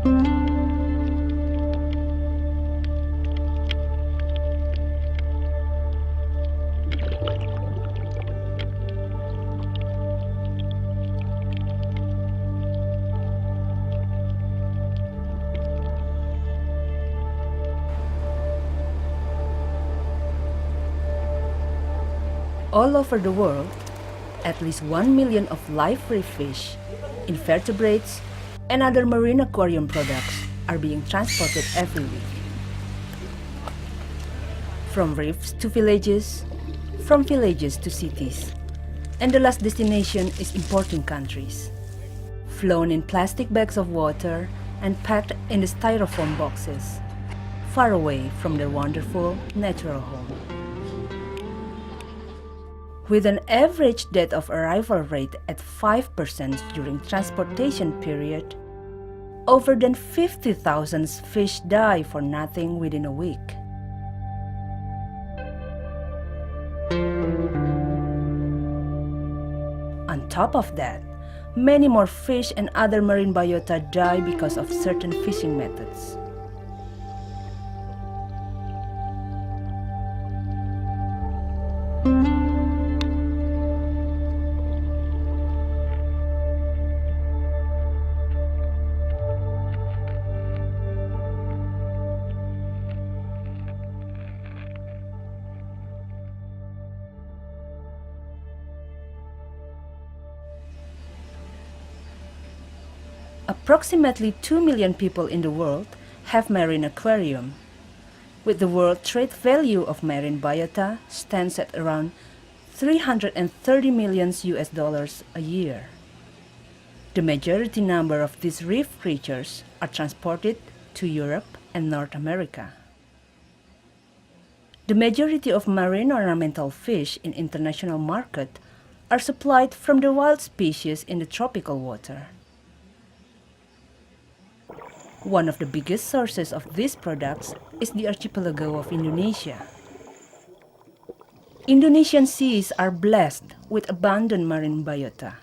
All over the world, at least 1 million of live reef fish, invertebrates, and other marine aquarium products are being transported every week. From reefs to villages, from villages to cities, and the last destination is importing countries. Flown in plastic bags of water and packed in the styrofoam boxes, far away from their wonderful natural home. With an average date of arrival rate at 5% during transportation period, over than 50,000 fish die for nothing within a week. On top of that, many more fish and other marine biota die because of certain fishing methods. Approximately 2 million people in the world have marine aquarium, with the world trade value of marine biota stands at around $330 million a year. The majority number of these reef creatures are transported to Europe and North America. The majority of marine ornamental fish in international market are supplied from the wild species in the tropical water. One of the biggest sources of these products is the archipelago of Indonesia. Indonesian seas are blessed with abundant marine biota,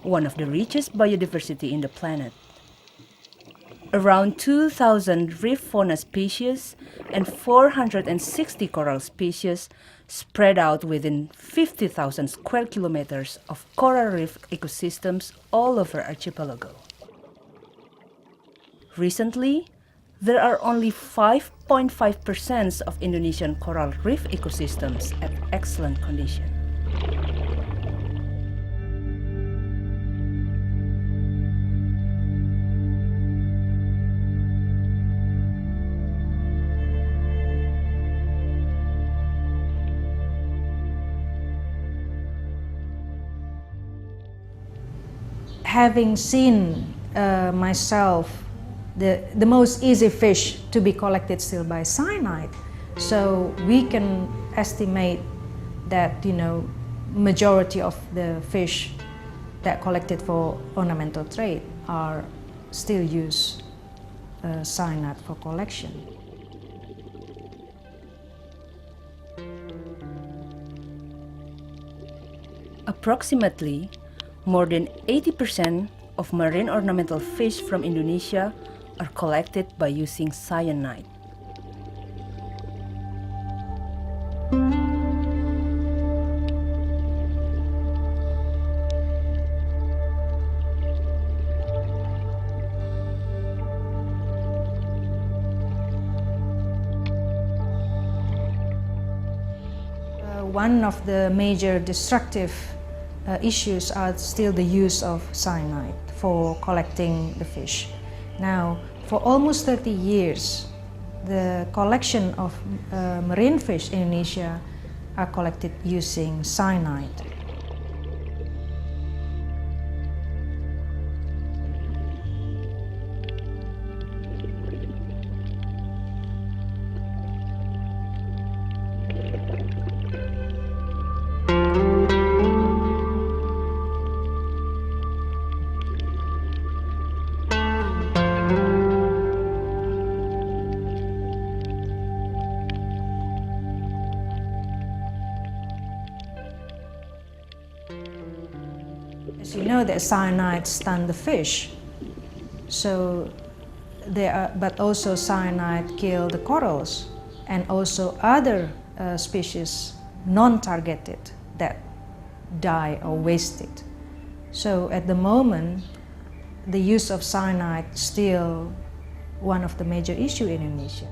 one of the richest biodiversity in the planet. Around 2,000 reef fauna species and 460 coral species spread out within 50,000 square kilometers of coral reef ecosystems all over archipelago. Recently, there are only 5.5% of Indonesian coral reef ecosystems at excellent condition. Having seen myself the most easy fish to be collected still by cyanide, so we can estimate that majority of the fish that collected for ornamental trade are still use cyanide for collection. Approximately more than 80% of marine ornamental fish from Indonesia are collected by using cyanide. One of the major destructive issues are still the use of cyanide for collecting the fish. Now, for almost 30 years, the collection of marine fish in Indonesia are collected using cyanide. As you know, that cyanide stun the fish, so but also cyanide kill the corals and also other species non-targeted that die or wasted. So at the moment, the use of cyanide is still one of the major issues in Indonesia.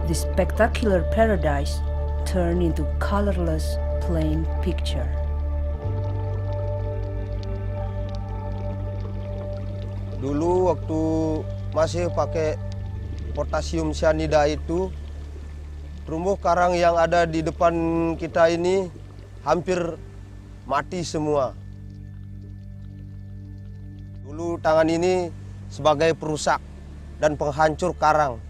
This spectacular paradise turned into colorless, plain picture. Dulu waktu masih pakai potasium cyanida itu, terumbu karang yang ada di depan kita ini hampir mati semua. Dulu tangan ini sebagai perusak dan penghancur karang.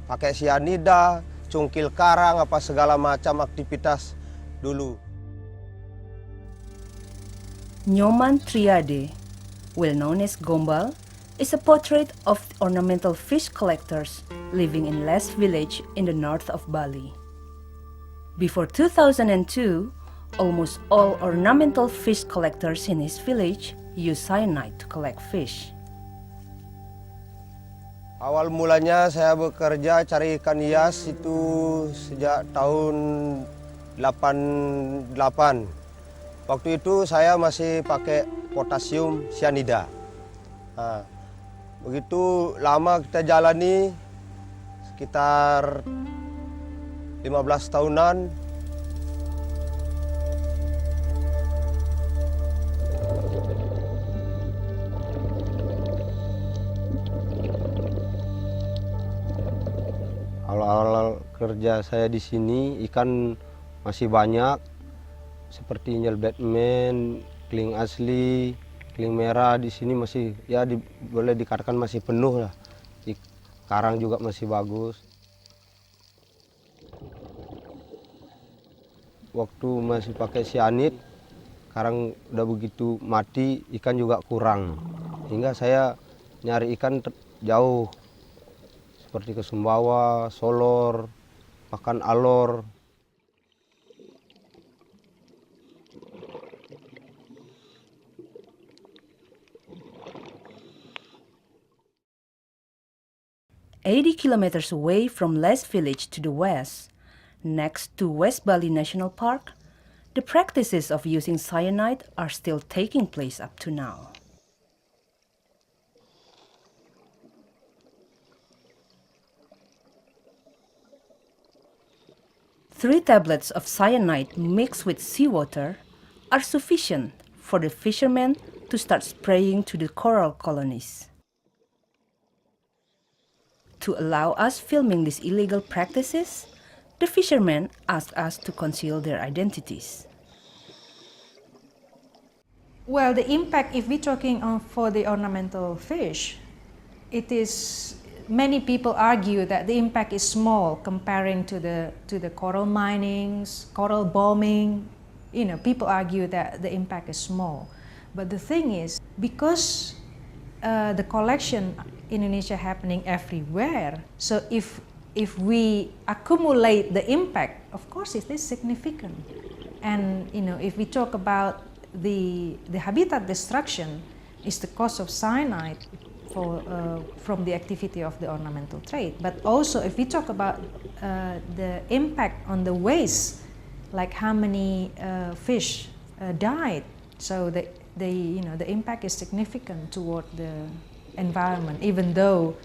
Pakai cyanida, cungkil karang, apa segala macam aktivitas dulu. Nyoman Triade, well known as Gombal, is a portrait of ornamental fish collectors living in Les village in the north of Bali. Before 2002, almost all ornamental fish collectors in his village use cyanide to collect fish. Awal mulanya saya bekerja cari ikan hias itu sejak tahun 88. Waktu itu saya masih pakai potasium cyanida. Nah, begitu lama kita jalani, sekitar 15 tahunan. Awal-awal kerja saya di sini ikan masih banyak, seperti nyel Batman, keling asli, keling merah di sini masih boleh dikatakan masih penuh lah. Karang juga masih bagus. Waktu masih pakai cyanid, karang udah begitu mati, ikan juga kurang. Hingga saya nyari ikan jauh. Seperti ke Sumbawa, Solor, bahkan Alor. "80 kilometers away from Les village to the west, next to West Bali National Park, the practices of using cyanide are still taking place up to now. Three tablets of cyanide mixed with seawater are sufficient for the fishermen to start spraying to the coral colonies. To allow us filming these illegal practices, the fishermen asked us to conceal their identities. Well, the impact, if we're talking for the ornamental fish, it is, many people argue that the impact is small comparing to the coral minings, coral bombing. You know, people argue that the impact is small. But the thing is, because the collection in Indonesia happening everywhere, so if we accumulate the impact, of course it is significant. And you know, if we talk about the habitat destruction is the cause of cyanide from the activity of the ornamental trade. But also if we talk about the impact on the waste, like how many fish died, so the impact is significant toward the environment, even though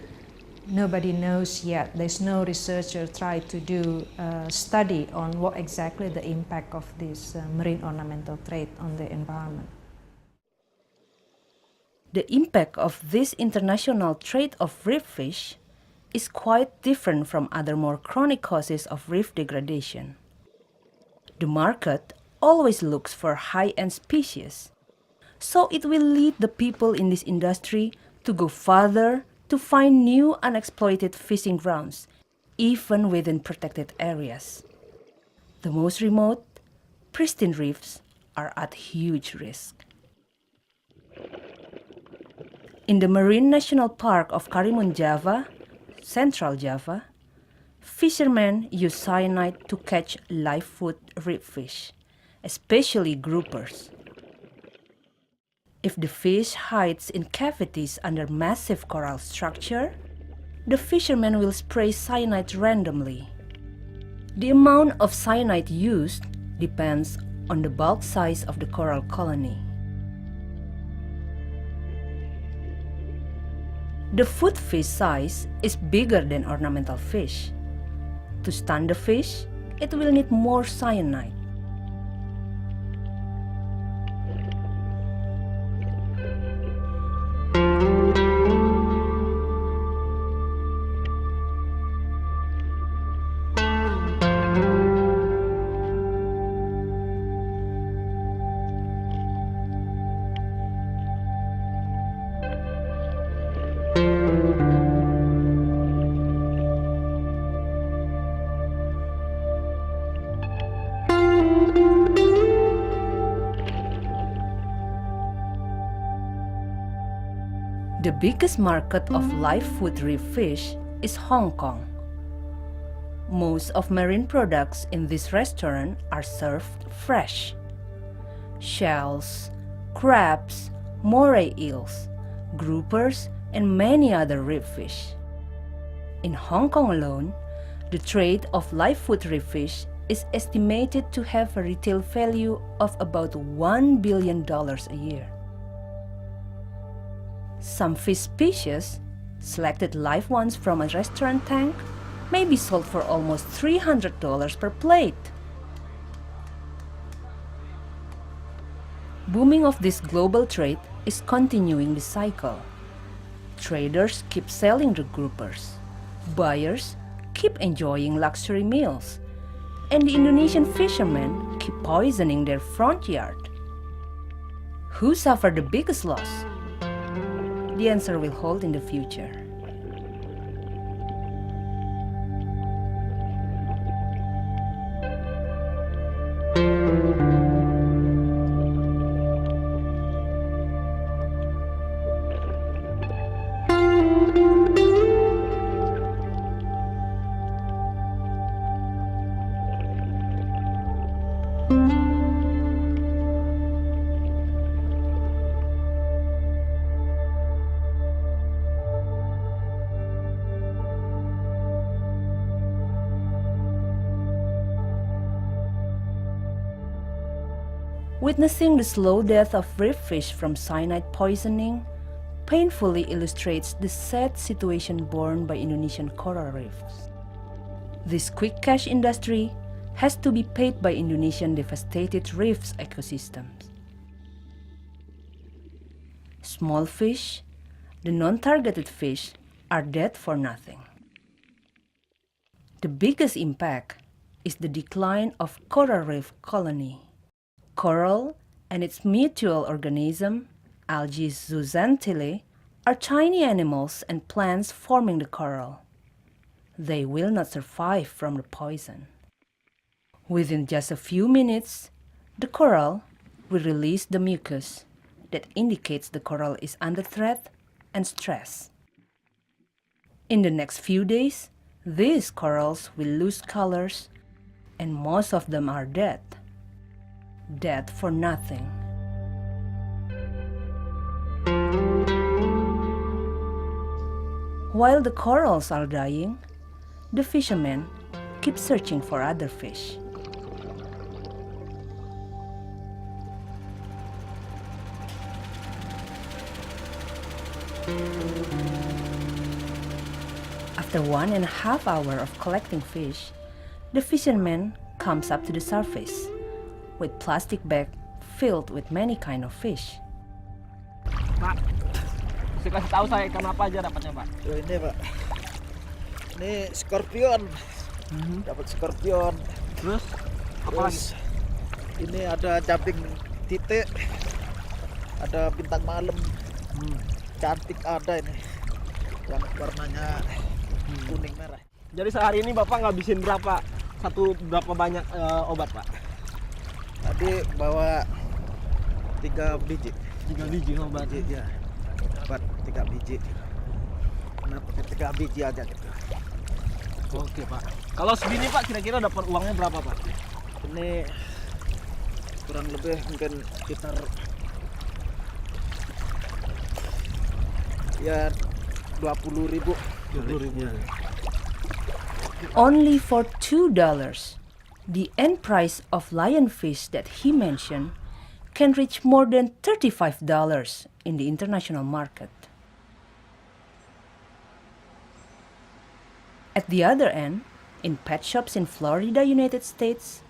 nobody knows yet. There's no researcher tried to do a study on what exactly the impact of this marine ornamental trade on the environment. The impact of this international trade of reef fish is quite different from other more chronic causes of reef degradation. The market always looks for high-end species, so it will lead the people in this industry to go farther to find new unexploited fishing grounds, even within protected areas. The most remote, pristine reefs are at huge risk. In the Marine National Park of Karimun, Java, Central Java, Fishermen use cyanide to catch live food reef fish, especially groupers. If the fish hides in cavities under massive coral structure, the fishermen will spray cyanide randomly. The amount of cyanide used depends on the bulk size of the coral colony. The food fish size is bigger than ornamental fish. To stun the fish, it will need more cyanide. The biggest market of live food reef fish is Hong Kong. Most of marine products in this restaurant are served fresh. Shells, crabs, moray eels, groupers, and many other reef fish. In Hong Kong alone, the trade of live food reef fish is estimated to have a retail value of about $1 billion a year. Some fish species, selected live ones from a restaurant tank, may be sold for almost $300 per plate. Booming of this global trade is continuing the cycle. Traders keep selling the groupers. Buyers keep enjoying luxury meals. And the Indonesian fishermen keep poisoning their front yard. Who suffered the biggest loss? The answer will hold in the future. Witnessing the slow death of reef fish from cyanide poisoning painfully illustrates the sad situation borne by Indonesian coral reefs. This quick cash industry has to be paid by Indonesian devastated reefs ecosystems. Small fish, the non-targeted fish, are dead for nothing. The biggest impact is the decline of coral reef colony. Coral and its mutual organism, algae zooxanthellae, are tiny animals and plants forming the coral. They will not survive from the poison. Within just a few minutes, the coral will release the mucus that indicates the coral is under threat and stress. In the next few days, these corals will lose colors and most of them are dead. Dead for nothing. While the corals are dying, the fishermen keep searching for other fish. After 1.5 hours of collecting fish, the fisherman comes up to the surface with plastic bag filled with many kind of fish. Pak, bisa kasih tahu saya ikan apa aja dapatnya, Pak? Ini Pak, ini scorpion, dapat scorpion. Terus apa lagi? Ini ada caping titik, ada bintang malam, cantik ada ini, yang warnanya kuning merah. Jadi sehari ini Bapak ngabisin berapa banyak obat, Pak? Tadi bawa 3 biji. 3 biji obat. Ya, obat 3 biji. Kenapa 3 biji aja gitu? Oke Pak. Kalau segini Pak kira-kira dapat uangnya berapa Pak? Ini kurang lebih mungkin sekitar ya 20.000. 20.000. Ya. Only for $2, the end price of lionfish that he mentioned can reach more than $35 in the international market. At the other end, in pet shops in Florida, United States,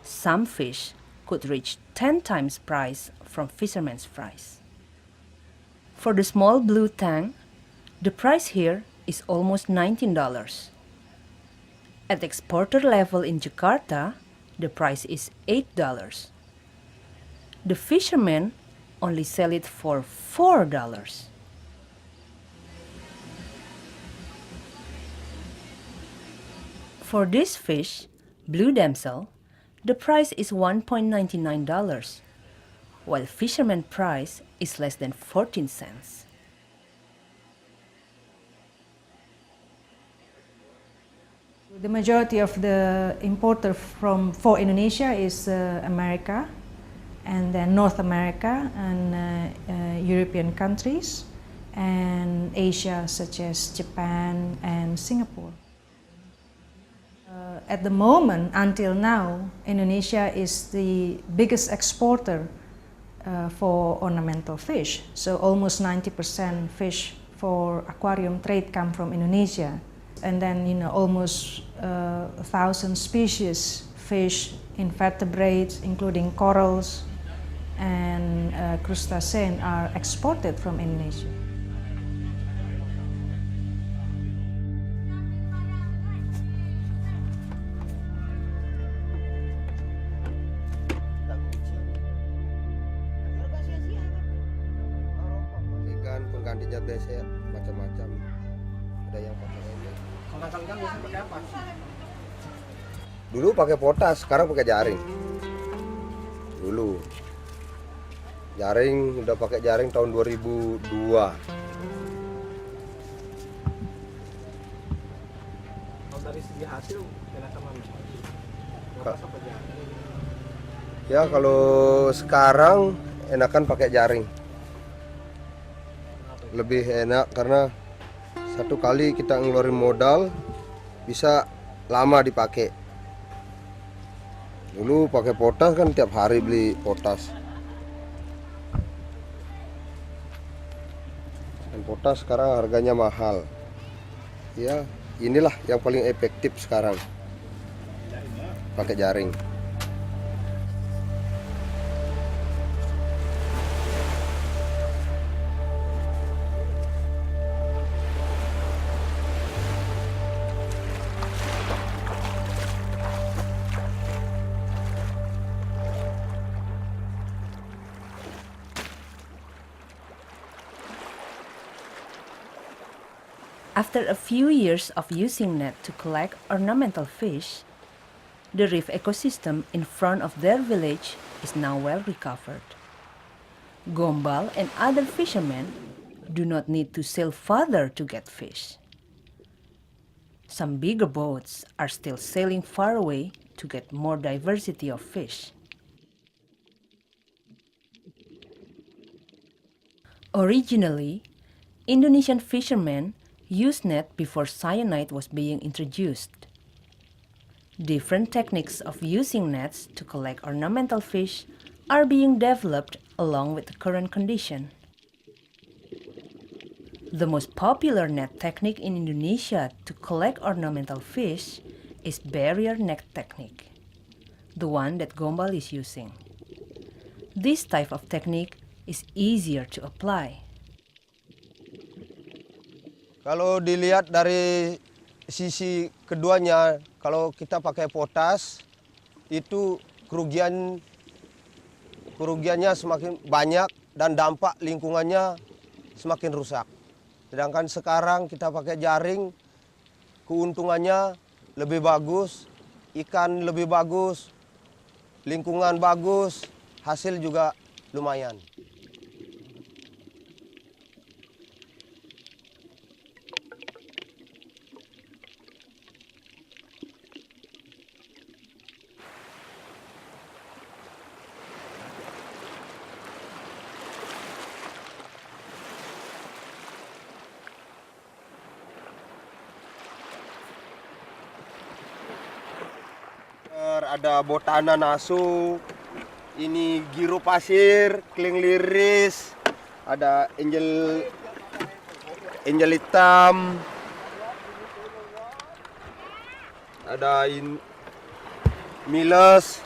some fish could reach 10 times price from fisherman's price. For the small blue tang, the price here is almost $19. At exporter level in Jakarta, the price is $8. The fishermen only sell it for $4. For this fish, blue damsel, the price is $1.99, while fisherman price is less than 14 cents. The majority of the importer for Indonesia is America, and then North America and European countries, and Asia such as Japan and Singapore. At the moment, until now, Indonesia is the biggest exporter for ornamental fish. So almost 90% fish for aquarium trade come from Indonesia. And then, almost 1,000 species fish, invertebrates, including corals and crustaceans are exported from Indonesia. Ikan penggantinya biasa macam-macam. Ada yang pakai ini. Kalau nangkal ikan biasanya pakai apa? Dulu pakai potas, sekarang pakai jaring. Dulu jaring, udah pakai jaring tahun 2002. Kalau dari segi hasil enakan mana? Potas apa jaring? Ya kalau sekarang enakan pakai jaring. Lebih enak karena satu kali kita ngeluarin modal bisa lama dipakai. Dulu pakai potas kan tiap hari beli potas. Dan potas sekarang harganya mahal. Ya, inilah yang paling efektif sekarang. Pakai jaring. After a few years of using net to collect ornamental fish, the reef ecosystem in front of their village is now well recovered. Gombal and other fishermen do not need to sail farther to get fish. Some bigger boats are still sailing far away to get more diversity of fish. Originally, Indonesian fishermen used net before cyanide was being introduced. Different techniques of using nets to collect ornamental fish are being developed along with the current condition. The most popular net technique in Indonesia to collect ornamental fish is barrier net technique, the one that Gombal is using. This type of technique is easier to apply. Kalau dilihat dari sisi keduanya, kalau kita pakai potas, itu kerugiannya semakin banyak dan dampak lingkungannya semakin rusak. Sedangkan sekarang kita pakai jaring, keuntungannya lebih bagus, ikan lebih bagus, lingkungan bagus, hasil juga lumayan. ada botana nasu, ini giro pasir, kling liris, ada angel hitam, ada miles.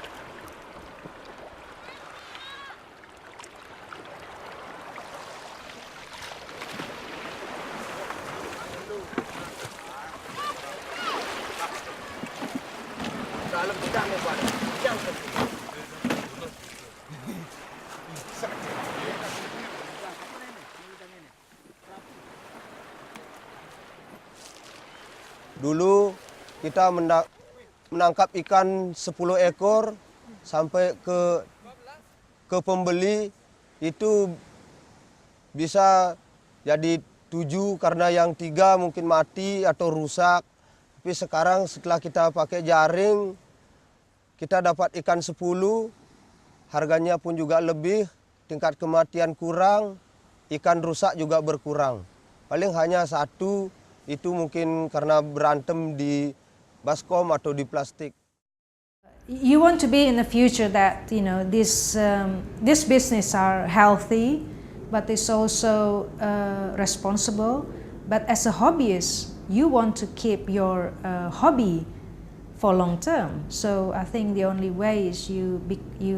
Dulu kita menangkap ikan 10 ekor sampai ke pembeli itu bisa jadi 7 karena yang 3 mungkin mati atau rusak. Tapi sekarang setelah kita pakai jaring, kita dapat ikan 10, harganya pun juga lebih, tingkat kematian kurang, ikan rusak juga berkurang. Paling hanya 1, itu mungkin karena berantem di baskom atau di plastik. You want to be in the future that this business are healthy, but it's also responsible. But as a hobbyist, you want to keep your hobby for long term. So I think the only way is you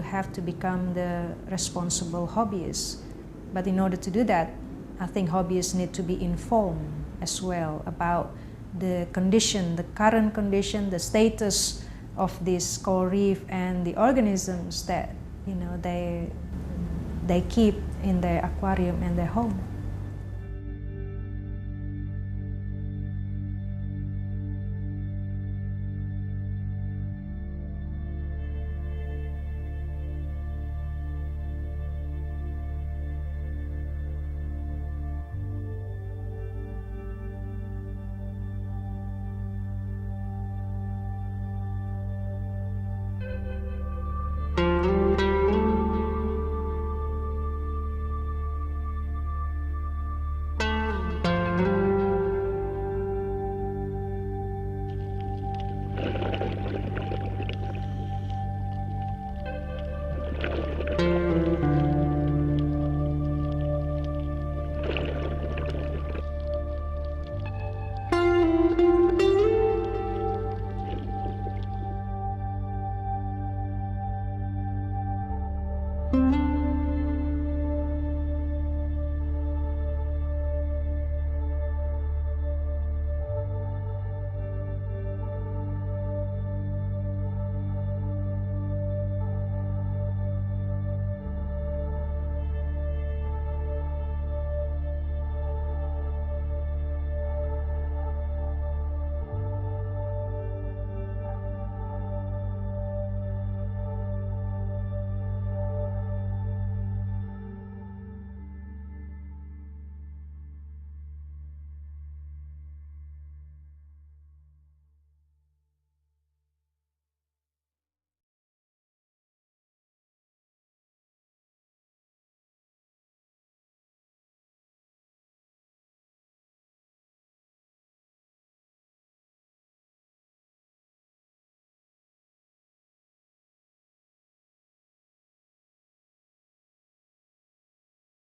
have to become the responsible hobbyist. But in order to do that, I think hobbyists need to be informed as well about the condition, the current condition, the status of this coral reef and the organisms that they keep in their aquarium and their home.